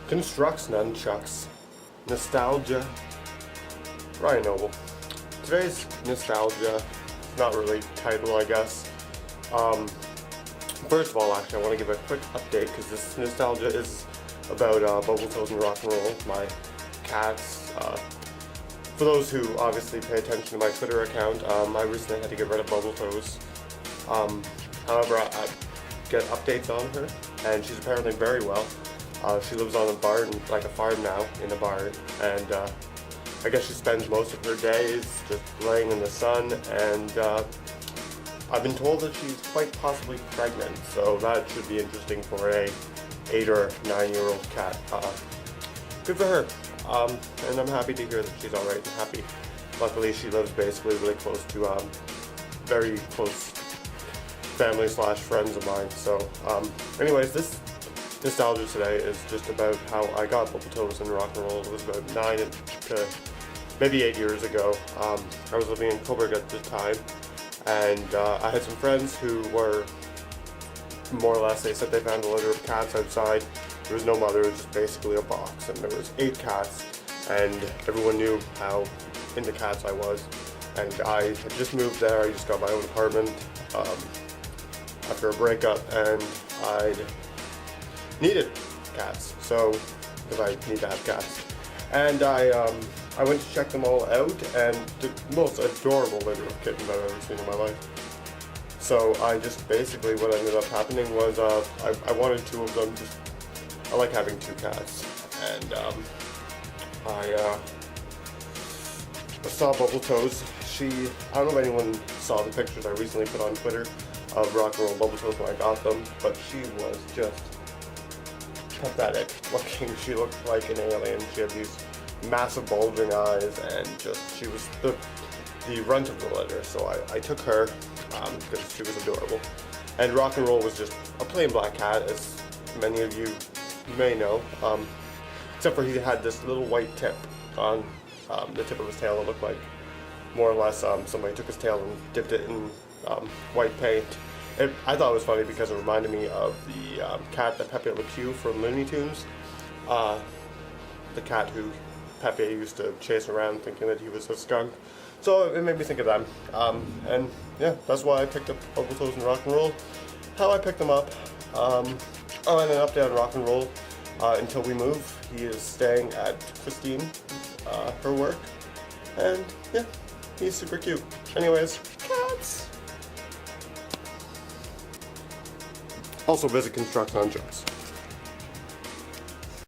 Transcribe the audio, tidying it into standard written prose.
Constructs nunchucks. Nostalgia. Ryan Noble. Today's nostalgia, not really title, I guess. First of all, actually, I want to give a quick update because this nostalgia is about Bubble Toes and Rock and Roll, my cats. For those who obviously pay attention to my Twitter account, I recently had to get rid of Bubble Toes. However, I get updates on her, and she's apparently very well. She lives on a barn, like a farm now, in a barn, and I guess she spends most of her days just laying in the sun, and I've been told that she's quite possibly pregnant, so that should be interesting for a 8 or 9-year-old cat. Good for her, and I'm happy to hear that she's alright and happy. Luckily, she lives basically really close to very close family / friends of mine. So anyways, this nostalgia today is just about how I got Bubble Toes and Rock and Roll. It was about 9 to maybe 8 years ago. I was living in Coburg at the time, and I had some friends who were more or less, they said they found a litter of cats outside. There was no mother, it was just basically a box, and there was 8 cats, and everyone knew how into cats I was. And I had just moved there, I just got my own apartment after a breakup, and I needed cats, so, because I need to have cats. And I went to check them all out, and the most adorable litter of kittens I've ever seen in my life. So I just basically, what ended up happening was I wanted 2 of them. I like having 2 cats, and I saw Bubble Toes. I don't know if anyone saw the pictures I recently put on Twitter of Rock and Roll Bubble Toes when I got them, but she was just pathetic looking. She looked like an alien. She had these massive bulging eyes, and just, she was the runt of the litter, so I took her because she was adorable. And Rock and Roll was just a plain black cat, as many of you may know, except for he had this little white tip on the tip of his tail. It looked like more or less somebody took his tail and dipped it in white paint. I thought it was funny because it reminded me of the cat that Pepe Le Pew from Looney Tunes. The cat who Pepe used to chase around thinking that he was a skunk. So it made me think of them. And yeah, that's why I picked up Bubble Toes and Rock and Roll. How I picked them up. Oh, and an update on Rock and Roll. Until we move, he is staying at Christine, her work. And yeah, he's super cute. Anyways, cats! Also visit Constructs nunchucks.